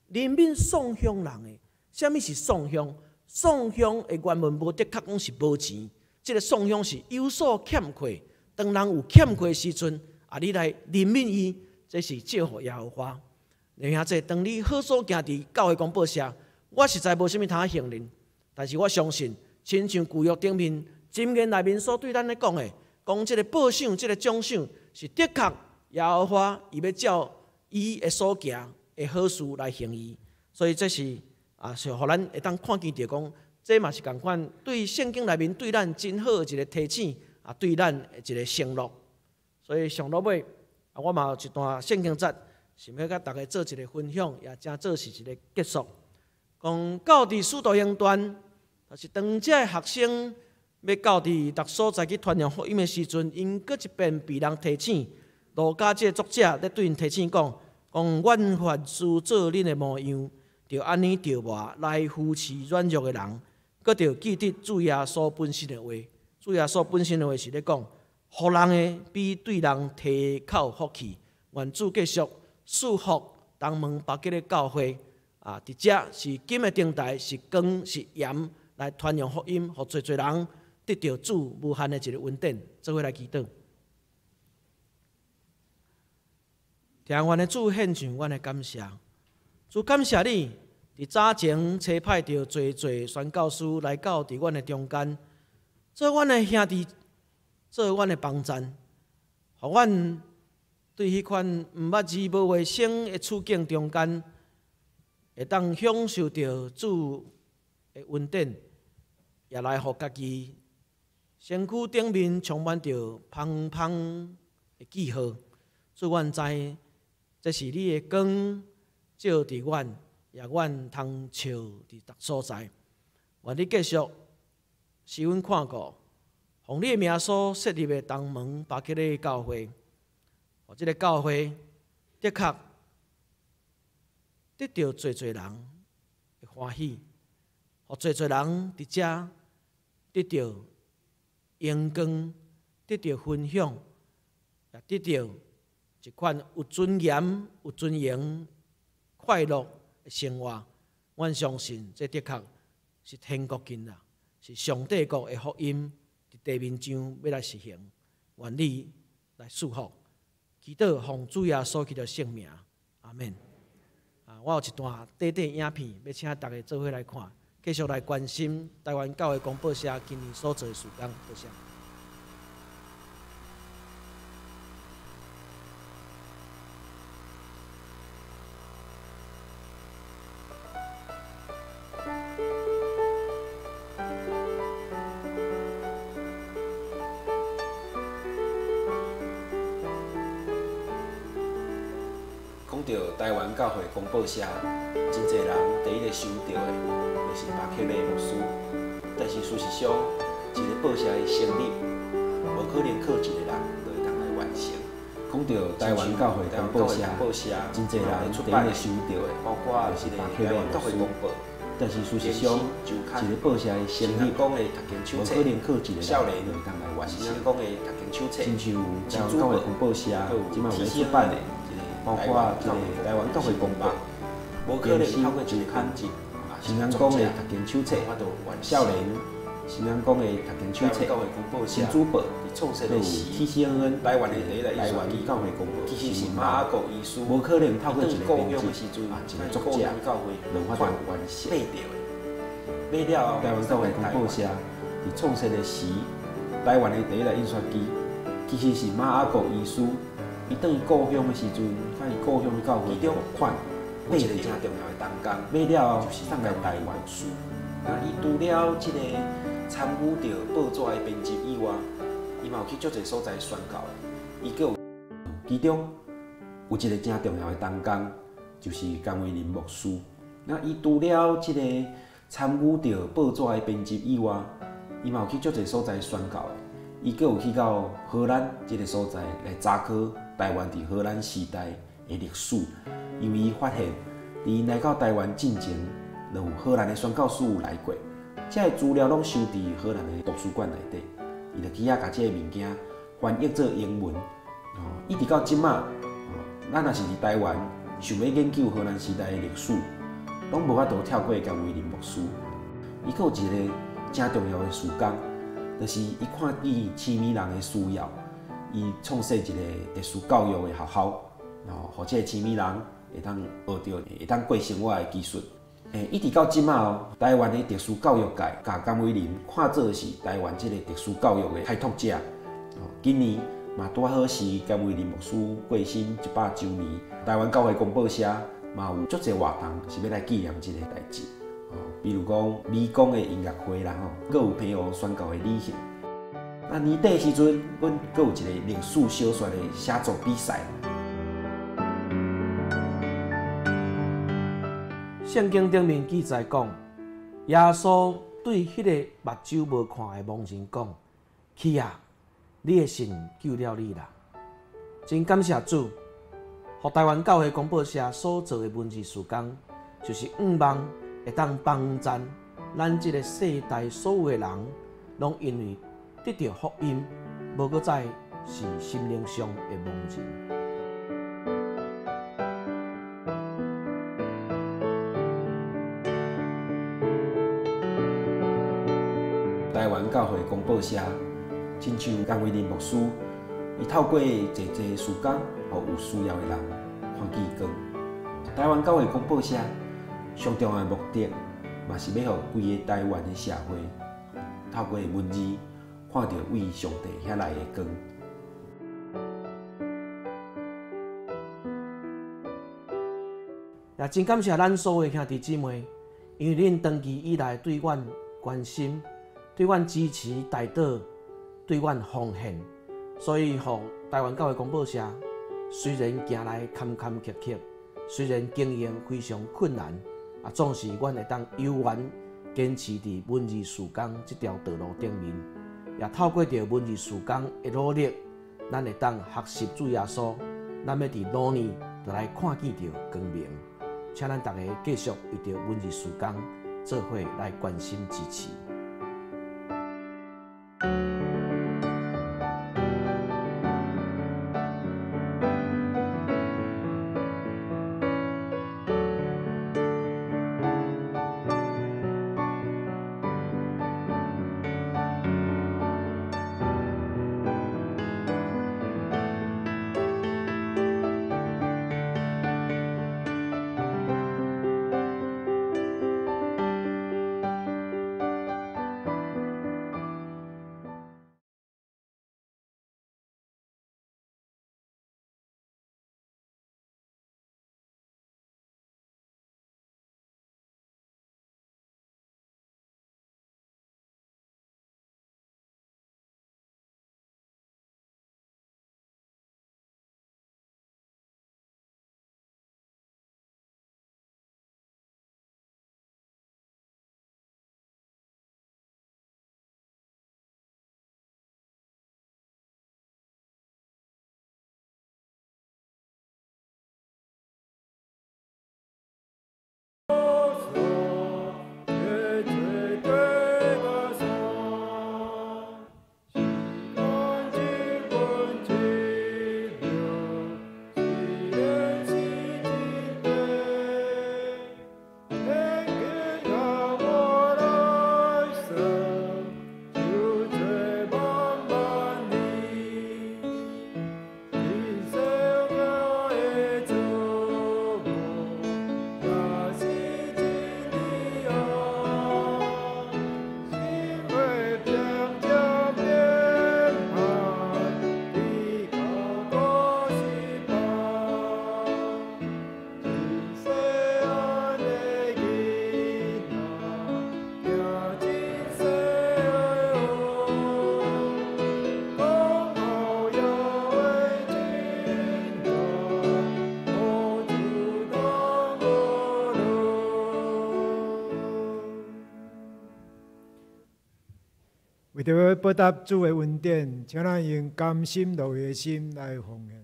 人民送香人的，什么是送香？送香的原文无的确讲是无钱，这个送香是有所欠缺。当人有欠缺的时阵，你来怜悯伊，这是祝福耶和华。然后这当你好所行伫教会公报社，我实在无啥物通行人，但是我相信，亲像旧约顶面。箴言内面所对咱咧讲的，讲即个报赏、即个奖赏，是的确耶和华伊要照伊的所行的好事来行伊，所以这是是互咱会当看见着讲，这嘛是共款对圣经内面对咱真好的一个提醒，对咱一个承诺。所以上落尾，我嘛有一段圣经节，想要甲大家做一个分享，也正做是一个结束。讲到伫使徒行传，就是当这学生。要到伫逐所在去传扬福音的时阵，因搁一遍被人提醒。路加这作者咧对因提醒讲，阮凡事做恁的模样，着安尼着活来扶持软弱的人，搁着记得主耶稣本身的话。主耶稣本身的话是咧讲，互人的比对人提口福气。愿主继续赐福东门北吉的教会。伫遮是金的灯台，是光，是盐，来传扬福音，互侪人。得到主无限的一个稳定，做伙来祈祷。听阮的主献上阮的感谢，主感谢你，伫早前差派着侪宣教师来到伫阮的中间，做阮的兄弟，做阮的帮衬，互阮对迄款毋捌字无话声的处境中间，会当享受到主的稳定，也来互家己。身躯顶面充满着芳芳的记号，所以阮知这是你的光照伫阮，也阮通笑伫逐所在。愿你继续使阮看顾，奉你的名所设立的东门北吉的教会，互这个教会的确得到侪人的欢喜，互侪人伫遮得到。阳光得到分享，也得到一款有尊严、有尊严、快乐的生活。阮相信这的确是天国近啦，是上帝国的福音伫地面上要来实行。愿你来祝福，祈祷奉主耶稣基督的圣名，阿门。我有一段短短影片，要请大家做伙来看。继续来关心台湾教会公报社今年所做的事工，多谢。讲到台湾教会公报社，真侪人第一个想到的，就是巴克的牧师。但是事实上，一个报社的成立，无可能靠一个人就会当来完成。讲到台湾教会公报社，真侪人第一个想到的，包括就是台湾教会公报。但是事实上，一个报社的成立，无可能靠一个人就会当来完成。亲像台湾教会公报社，即卖有咧出版的。包括一个台湾教会公报，无可能透过一个刊集新阳宫的读经手册，少年新阳宫的读经手册，新珠宝，还有 TCNN 台湾教会公报，其实是马阿国医师，无可能透过一个编辑一个作者，能法度完成。买了台湾教会公报社，伫创设的时，台湾的第一台印刷机，其实是马阿国医师，伊等于故乡的时阵，甲伊故乡的教会募款，买了真重要的当工，买了就是送来台湾书。那伊除了这个参与着报纸的编辑以外，伊嘛有去足侪所在宣教的。伊阁有其中有一个真重要的当工，就是甘伟林牧师。那伊除了这个参与着报纸的编辑以外，伊嘛有去足侪所在宣教的。伊阁有去到荷兰这个所在来查考台湾伫荷兰时代的历史，因为伊发现，伫来到台湾进前，就有荷兰的宣教师有来过，这个资料拢收伫荷兰的图书馆内底。伊就去遐，甲这个物件翻译做英文，一直到即马，咱若是伫台湾想要研究荷兰时代的历史，拢无法度跳过甘伟林牧师。伊阁有一个真重要的事工，就是伊看见市民人的需要，伊创设一个特殊教育的学校，互这个市民人会当学到会当过生活的技术。一直到即马台湾的特殊教育界，甲甘伟林看做是台湾这个特殊教育的开拓者。今年嘛拄好是甘伟林牧师过身100周年，台湾教会公报社嘛有足侪活动是要来纪念这个代志。比如讲美工的音乐会啦，阁有平湖宣教的旅行。那年底时阵，阮阁有一个历史小说的写作比赛。圣经顶面记载讲，耶稣对迄个目睭无看的盲人讲：“去啊，你的信救了你啦！”真感谢主，互台湾教会公报社所做的文字事工，就是望会当帮助咱这个世代所有的人，拢因为得到福音，无搁再是心灵上的盲人。台湾教会公报社，亲像甘伟林牧师，伊透过侪事工，互有需要的人看见光。台湾教会公报社上重要的目的，嘛是要互规个台湾的社会，透过文字看到为上帝遐来的光。也真感谢咱所有兄弟姊妹，因为恁长期以来对阮关心。对阮支持、带导，对阮奉献，所以互台湾教会公报社虽然行来坎坎坷坷，虽然经营非常困难，总是阮会当悠然坚持伫文字事工这条道路顶面，也透过着文字事工的努力，咱会当学习主耶稣，咱要伫老年就来看见着光明。请咱大家继续为着文字事工做伙来关心支持。为着要报答主的恩典，请咱用甘心乐意的心来奉献。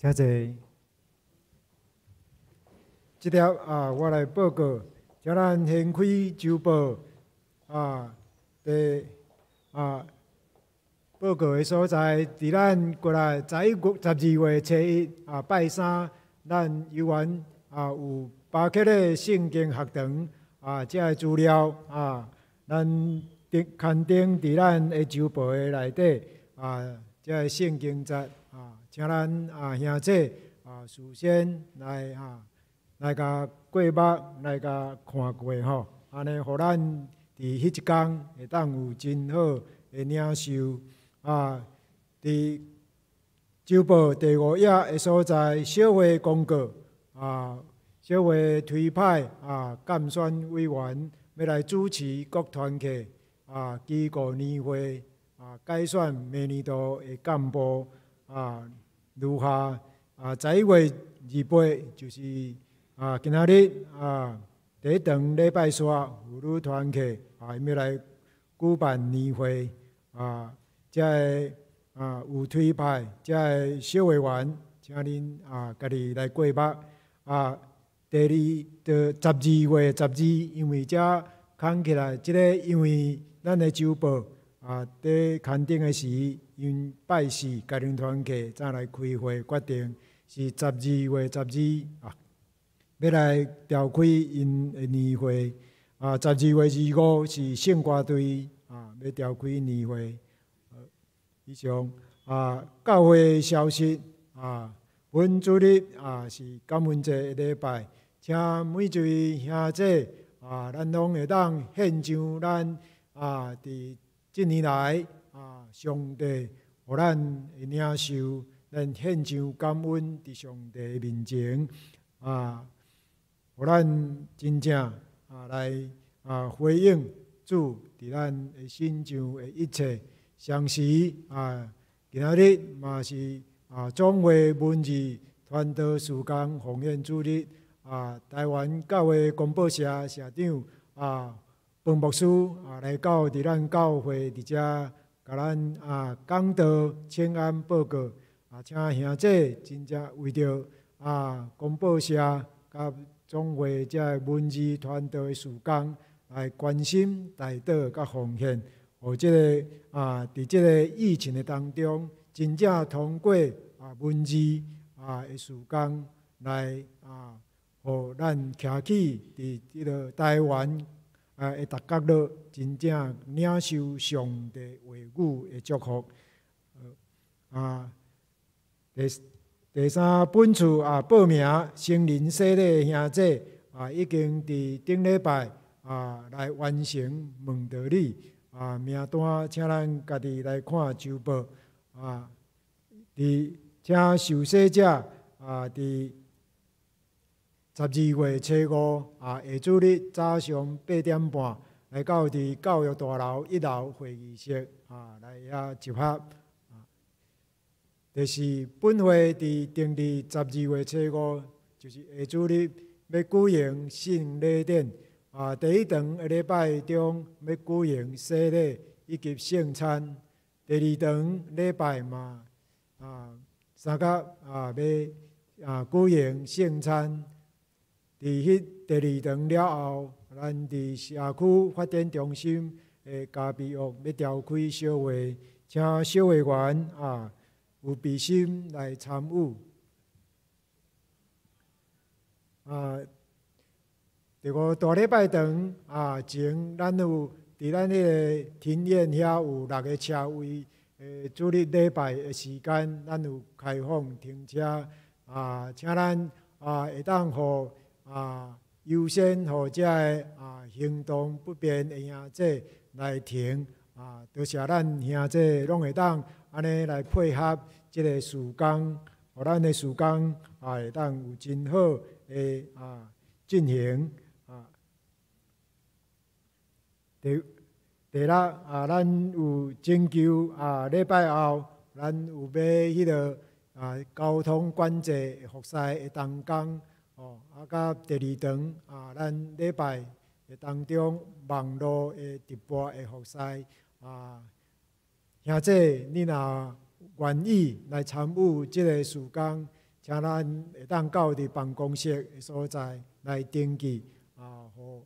请坐。这条我来报告，叫咱掀开周报报告的所在，伫咱过来12月初1拜三，咱游园有巴克的圣经学堂这个资料咱刊登伫咱的周报的内底这个圣经节请咱兄姐事先来甲过目，来甲看过吼，安尼互咱伫迄一天会当有真好的领受伫周报第5页的所在，小会公告小会推派监选委员要来主持各团契机构年会改选明年度的干部如下11月28就是今仔日第一堂礼拜三妇女团契要来举办年会这个有推派这个小会员，请恁家己来过目第12月12，因为这看起来这个因为咱的周报在刊登的时，因拜四家庭团契再来开会决定是12月12要来召开因的年会12月25是圣歌队要召开年会。以上教会消息本主日是感恩节的礼拜，请每一位兄姐咱拢会当献上咱伫这年来上帝互咱会领受，咱献上感恩伫上帝面前互咱真正来回应主伫咱的身上的一切。相时今仔日嘛是总会文字传道事工奉献主日台湾教会公报社社长彭牧师来到伫咱教会伫遮，甲咱讲道请安报告请兄弟真正为着公报社甲总会遮文字传道的事工来关心代祷甲奉献。互即个伫即个疫情的当中，真正通过文字的事工来互咱徛起伫即个台湾的逐角落，真正领受上帝话语的祝福。第三本次报名成人洗礼的兄弟已经伫顶礼拜来完成问道理。名单，请咱家己来看周报。请受洗者伫12月初5下主日早上8点半来到伫教育大楼1楼会议室来遐集合。就是本会伫定伫12月初5，就是下主日要举行圣礼典。第一堂下礼拜中要举行洗礼以及圣餐，第二堂礼拜嘛三甲要举行圣餐。伫迄第二堂了后，咱伫社区发展中心的嘉庇屋要召开小会，请小会员有备心来参与。第五大礼拜堂前，咱有伫咱迄个庭院遐有6个车位。主日礼拜的时间，咱有开放停车。请咱会当互优先互遮个行动不便的兄弟来停。多谢咱兄弟拢会当安尼来配合即个事工，互咱的事工会当有真好的进行。第六咱有征求礼拜后，咱有要迄个交通管制的服侍的同工甲第二堂咱礼拜的当中网络的直播的服侍兄弟，你若愿意来参与即个事工，请咱会当到伫办公室的所在来登记互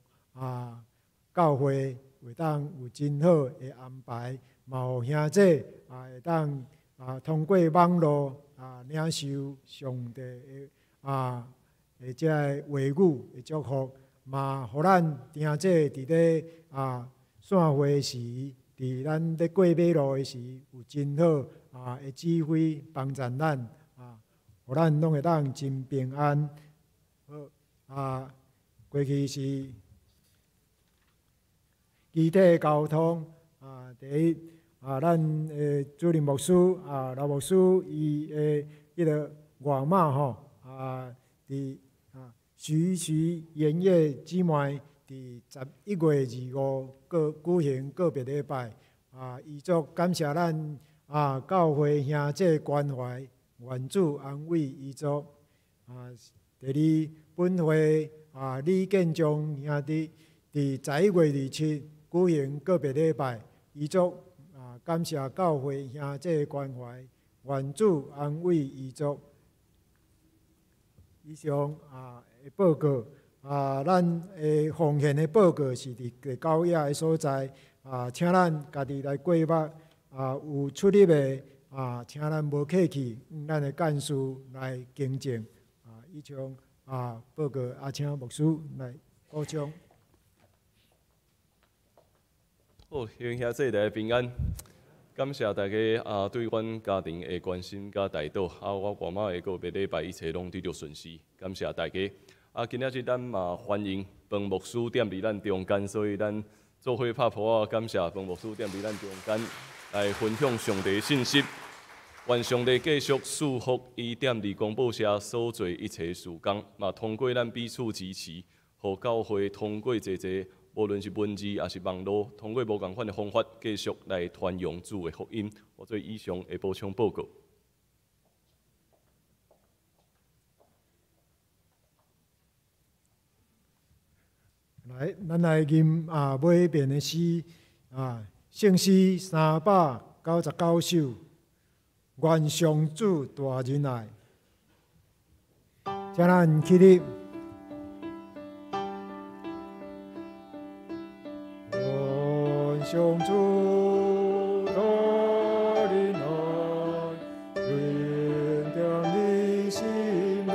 教会会当有真好的安排，嘛互兄弟会当通过网络领受上帝的这话语的祝福，嘛互咱兄弟伫咧散会时，伫咱咧过马路的时，有真好的指挥帮助咱互咱拢会当真平安。好过去是基体交通第一咱的主任牧师老牧师伊的迄个外貌伫徐元月姊妹伫11月25举行个别礼拜伊足感谢咱教会兄弟关怀，愿主安慰伊足。第二本会李建章兄弟伫11月27举行个别礼拜，伊足感谢教会兄弟关怀，愿主安慰伊足。以上的报告咱的奉献的报告是伫第9页的所在请咱家己来过目有出入的请咱无客气，咱的干事来更正以上报告请牧师来补充。好，希望兄弟大家平安。感谢大家对阮家庭的关心甲带导我外妈的个别礼拜一切拢拄着顺遂，感谢大家今仔日咱嘛欢迎彭牧师踮伫咱中间，所以咱做伙拍谱啊，感谢彭牧师踮伫咱中间来分享上帝的信息。愿上帝继续祝福伊踮伫广播社所做一切事工，嘛通过咱彼此支持，互教会通过侪无论是文字还是网络，通过无共款的方法，继续来传扬主的福音。我做以上的补充报告。来，咱来吟尾边的诗圣诗399首，愿上主大仁爱，请咱起立。愿上主大仁爱，润定你心内。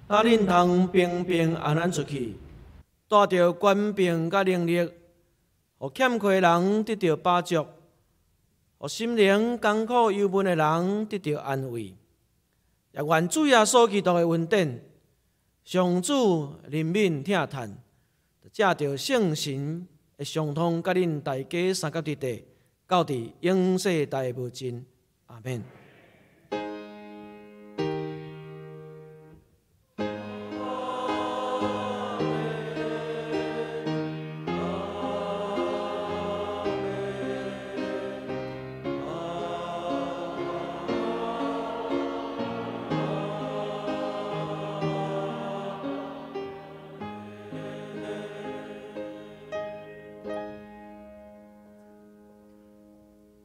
啊，恁通平平安安出去，带着权柄甲能力，互欠亏人得到饱足，互心灵艰苦忧闷的人得到安慰。也愿主耶稣基督的恩典，上主怜悯疼叹，借着圣神的相通，甲恁大家三角地地，到伫永世代无尽。阿免。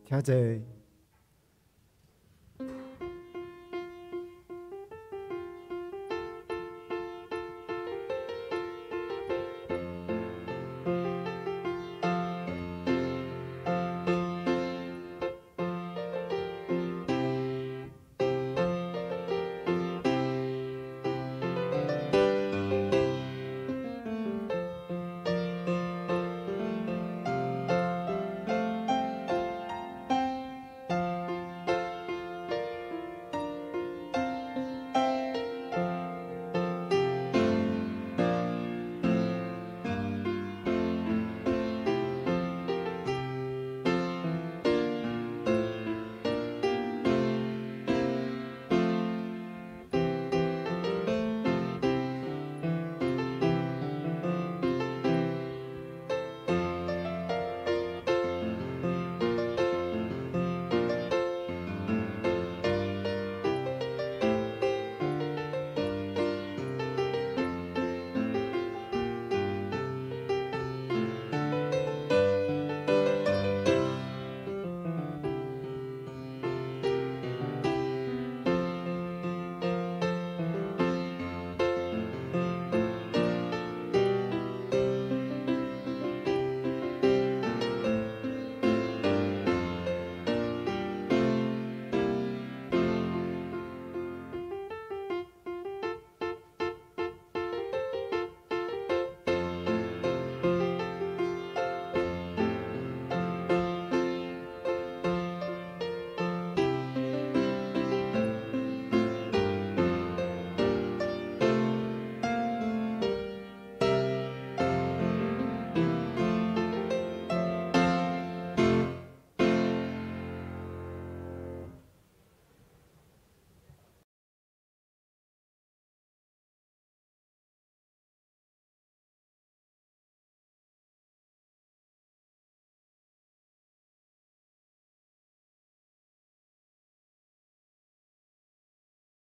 听者